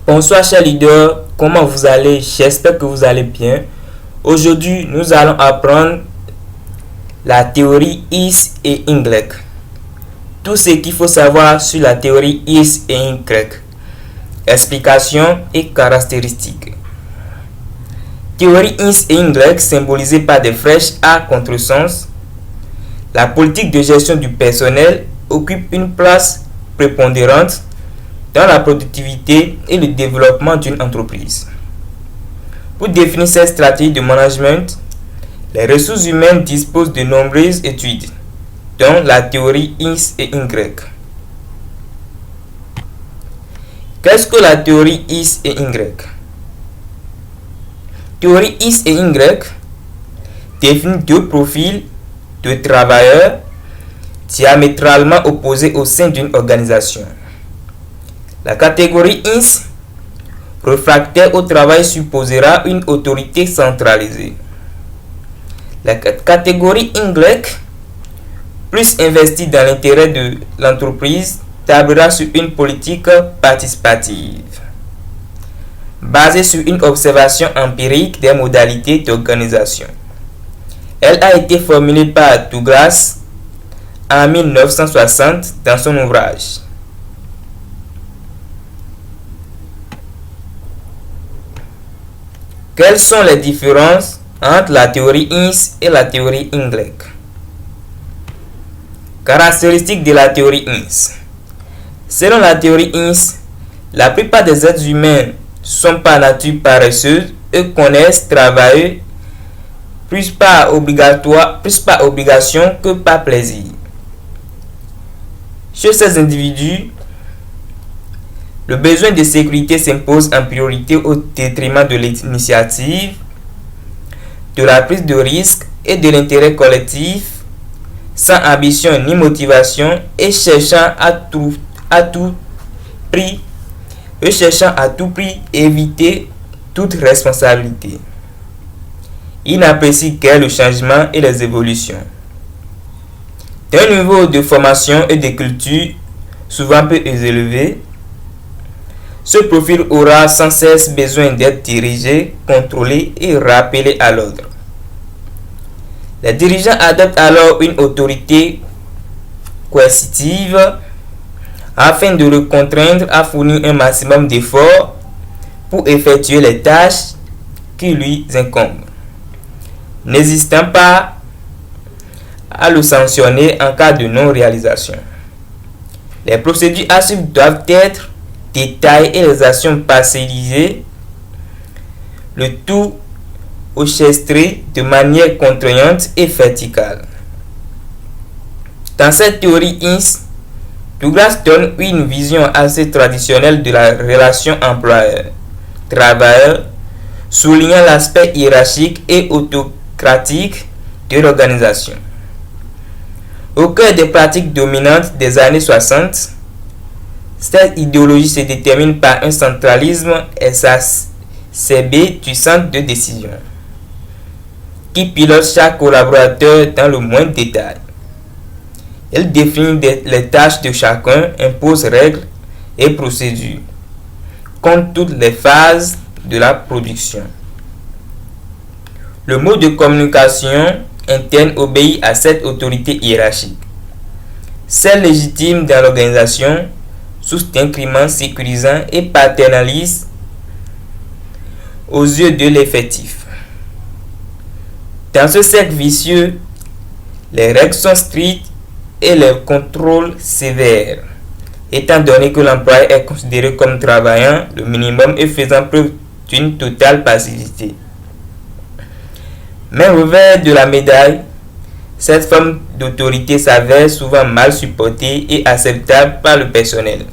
Bonsoir chers leaders, comment vous allez? J'espère que vous allez bien. Aujourd'hui, nous allons apprendre la théorie Is et Y. Tout ce qu'il faut savoir sur la théorie Is et Y. Explications et caractéristiques. Théorie Is et Y symbolisée par des flèches à contresens. La politique de gestion du personnel occupe une place prépondérante dans la productivité et le développement d'une entreprise. Pour définir cette stratégie de management, les ressources humaines disposent de nombreuses études, dont la théorie Is et Y. Qu'est-ce que la théorie Is et Y? Théorie Is et Y définit deux profils de travailleurs diamétralement opposés au sein d'une organisation. La catégorie Is, réfractaire au travail, supposera une autorité centralisée. La catégorie Y, plus investie dans l'intérêt de l'entreprise, tablera sur une politique participative, basée sur une observation empirique des modalités d'organisation. Elle a été formulée par Douglas en 1960 dans son ouvrage. Quelles sont les différences entre la théorie Is et la théorie Y? Caractéristiques de la théorie Is. Selon la théorie Is, la plupart des êtres humains sont par nature paresseux et connaissent travailler plus par obligation que par plaisir. Chez ces individus, le besoin de sécurité s'impose en priorité au détriment de l'initiative, de la prise de risque et de l'intérêt collectif, sans ambition ni motivation et cherchant à tout prix éviter toute responsabilité. Il n'apprécie que le changement et les évolutions. D'un niveau de formation et de culture souvent peu élevé, ce profil aura sans cesse besoin d'être dirigé, contrôlé et rappelé à l'ordre. Les dirigeants adoptent alors une autorité coercitive afin de le contraindre à fournir un maximum d'efforts pour effectuer les tâches qui lui incombent, n'hésitant pas à le sanctionner en cas de non-réalisation. Les procédures à suivre doivent être détaillées et les actions parcellisées, le tout orchestré de manière contraignante et verticale. Dans cette théorie Is, Douglas donne une vision assez traditionnelle de la relation employeur-travailleur, soulignant l'aspect hiérarchique et autocratique de l'organisation. Au cœur des pratiques dominantes des années 60, cette idéologie se détermine par un centralisme exacerbé du centre de décision, qui pilote chaque collaborateur dans le moindre détail. Elle définit les tâches de chacun, impose règles et procédures, compte toutes les phases de la production. Le mode de communication interne obéit à cette autorité hiérarchique. Celle légitime dans l'organisation, source d'incréments sécurisants et paternaliste aux yeux de l'effectif. Dans ce cercle vicieux, les règles sont strictes et les contrôles sévères, étant donné que l'employé est considéré comme travaillant le minimum et faisant preuve d'une totale passivité. Mais au revers de la médaille, cette forme d'autorité s'avère souvent mal supportée et acceptable par le personnel,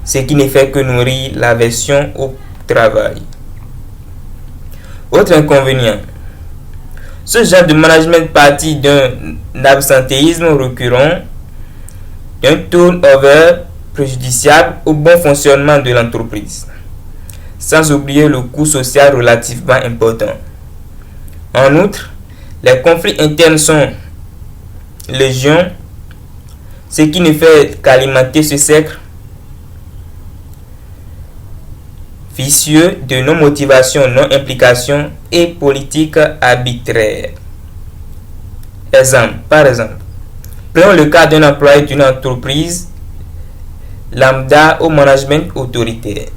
ce qui ne fait que nourrir l'aversion au travail. Autre inconvénient, ce genre de management partit d'un absentéisme récurrent, d'un turnover préjudiciable au bon fonctionnement de l'entreprise, sans oublier le coût social relativement important. En outre, les conflits internes sont légion, ce qui ne fait qu'alimenter ce cercle vicieux de non-motivation, non-implication et politique arbitraire. Par exemple, prenons le cas d'un employé d'une entreprise lambda au management autoritaire.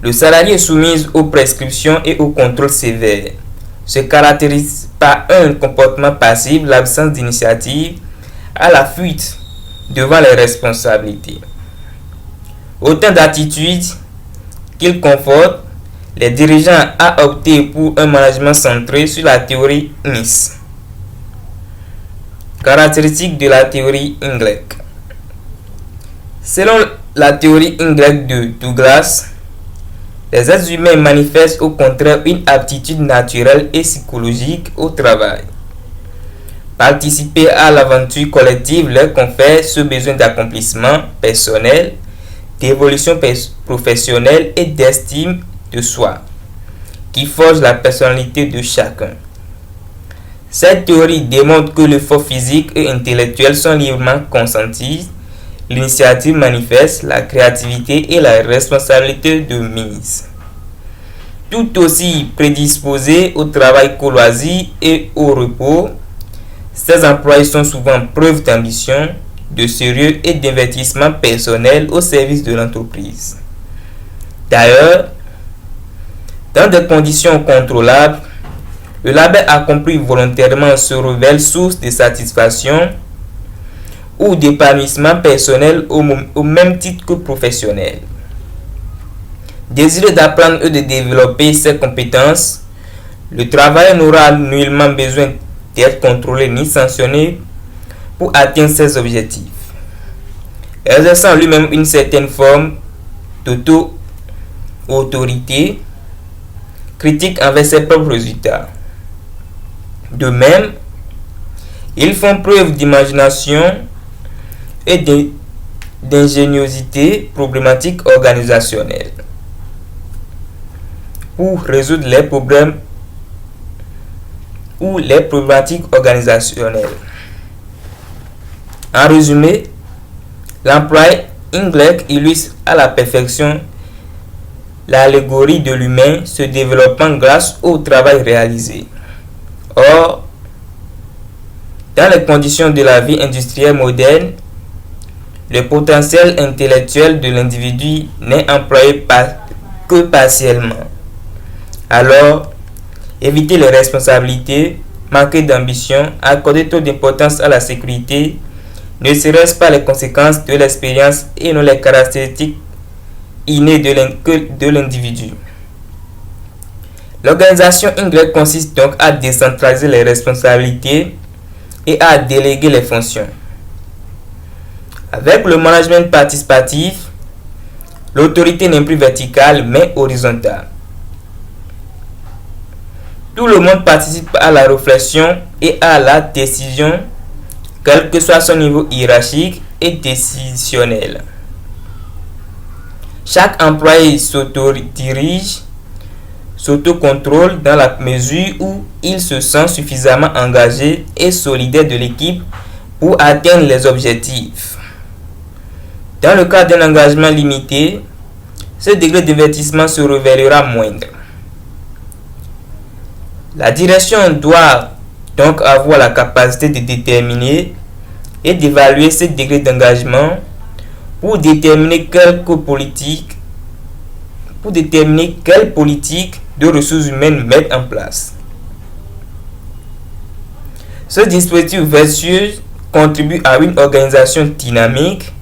Le salarié est soumis aux prescriptions et aux contrôles sévères. Se caractérise par un comportement passif, l'absence d'initiative, à la fuite devant les responsabilités. Autant d'attitudes qu'il conforte les dirigeants à opter pour un management centré sur la théorie NIS. Caractéristiques de la théorie Y. Selon la théorie Y de Douglas, les êtres humains manifestent au contraire une aptitude naturelle et psychologique au travail. Participer à l'aventure collective leur confère ce besoin d'accomplissement personnel, d'évolution professionnelle et d'estime de soi, qui forge la personnalité de chacun. Cette théorie démontre que l'effort physique et intellectuel sont librement consentis, l'initiative manifeste, la créativité et la responsabilité de mise. Tout aussi prédisposés au travail qu'au loisir et au repos, ces employés sont souvent preuve d'ambition, de sérieux et d'investissement personnel au service de l'entreprise. D'ailleurs, dans des conditions contrôlables, le labeur accompli volontairement se révèle source de satisfaction ou d'épanouissement personnel au même titre que professionnel. Désireux d'apprendre et de développer ses compétences, le travailleur n'aura nullement besoin d'être contrôlé ni sanctionné pour atteindre ses objectifs. Exerçant lui-même une certaine forme d'auto-autorité, critique envers ses propres résultats. De même, ils font preuve d'imagination et d'ingéniosité problématique organisationnelle pour résoudre les problèmes ou les problématiques organisationnelles. En résumé, l'employé Y illustre à la perfection l'allégorie de l'humain se développant grâce au travail réalisé. Or, dans les conditions de la vie industrielle moderne, le potentiel intellectuel de l'individu n'est employé que partiellement. Alors, éviter les responsabilités, manquer d'ambition, accorder trop d'importance à la sécurité, ne serait-ce pas les conséquences de l'expérience et non les caractéristiques innées de l'individu. L'organisation Y consiste donc à décentraliser les responsabilités et à déléguer les fonctions. Avec le management participatif, l'autorité n'est plus verticale mais horizontale. Tout le monde participe à la réflexion et à la décision, quel que soit son niveau hiérarchique et décisionnel. Chaque employé s'auto-dirige, s'auto-contrôle dans la mesure où il se sent suffisamment engagé et solidaire de l'équipe pour atteindre les objectifs. Dans le cas d'un engagement limité, ce degré d'investissement se révélera moindre. La direction doit donc avoir la capacité de déterminer et d'évaluer ce degré d'engagement pour déterminer quelle politique de ressources humaines mettre en place. Ce dispositif vertueux contribue à une organisation dynamique,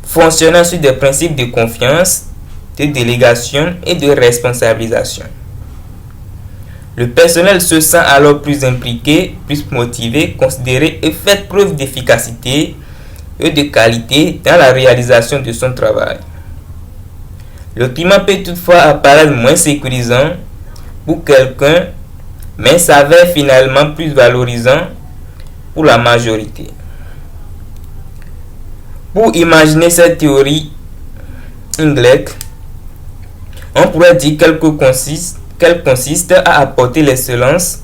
fonctionnant sur des principes de confiance, de délégation et de responsabilisation. Le personnel se sent alors plus impliqué, plus motivé, considéré et fait preuve d'efficacité et de qualité dans la réalisation de son travail. Le climat peut toutefois apparaître moins sécurisant pour quelqu'un, mais s'avère finalement plus valorisant pour la majorité. Pour imaginer cette théorie Y, on pourrait dire qu'elle consiste à apporter l'excellence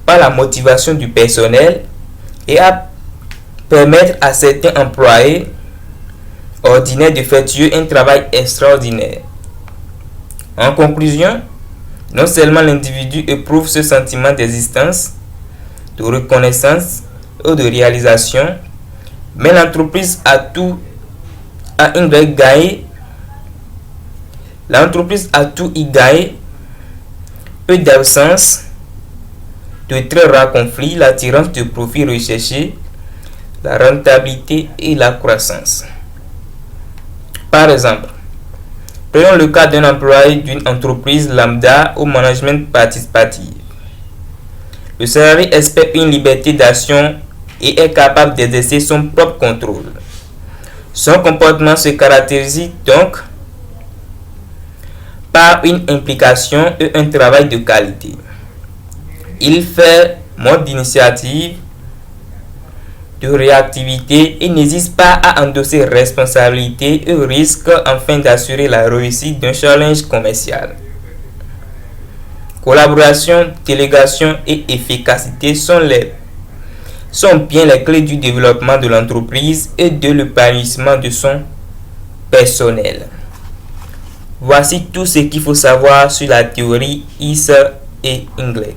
par la motivation du personnel et à permettre à certains employés ordinaires d'effectuer un travail extraordinaire. En conclusion, non seulement l'individu éprouve ce sentiment d'existence, de reconnaissance ou de réalisation, mais l'entreprise a tout y gagné, peu d'absence, de très rares conflits, l'attirance de profits recherchés, la rentabilité et la croissance. Par exemple, prenons le cas d'un employé d'une entreprise lambda au management participatif. Le salarié espère une liberté d'action et est capable d'exercer son propre contrôle. Son comportement se caractérise donc par une implication et un travail de qualité. Il fait montre d'initiative, de réactivité et n'hésite pas à endosser responsabilités et risques afin d'assurer la réussite d'un challenge commercial. Collaboration, délégation et efficacité sont bien les clés du développement de l'entreprise et de l'épanouissement de son personnel. Voici tout ce qu'il faut savoir sur la théorie Is et Inglet.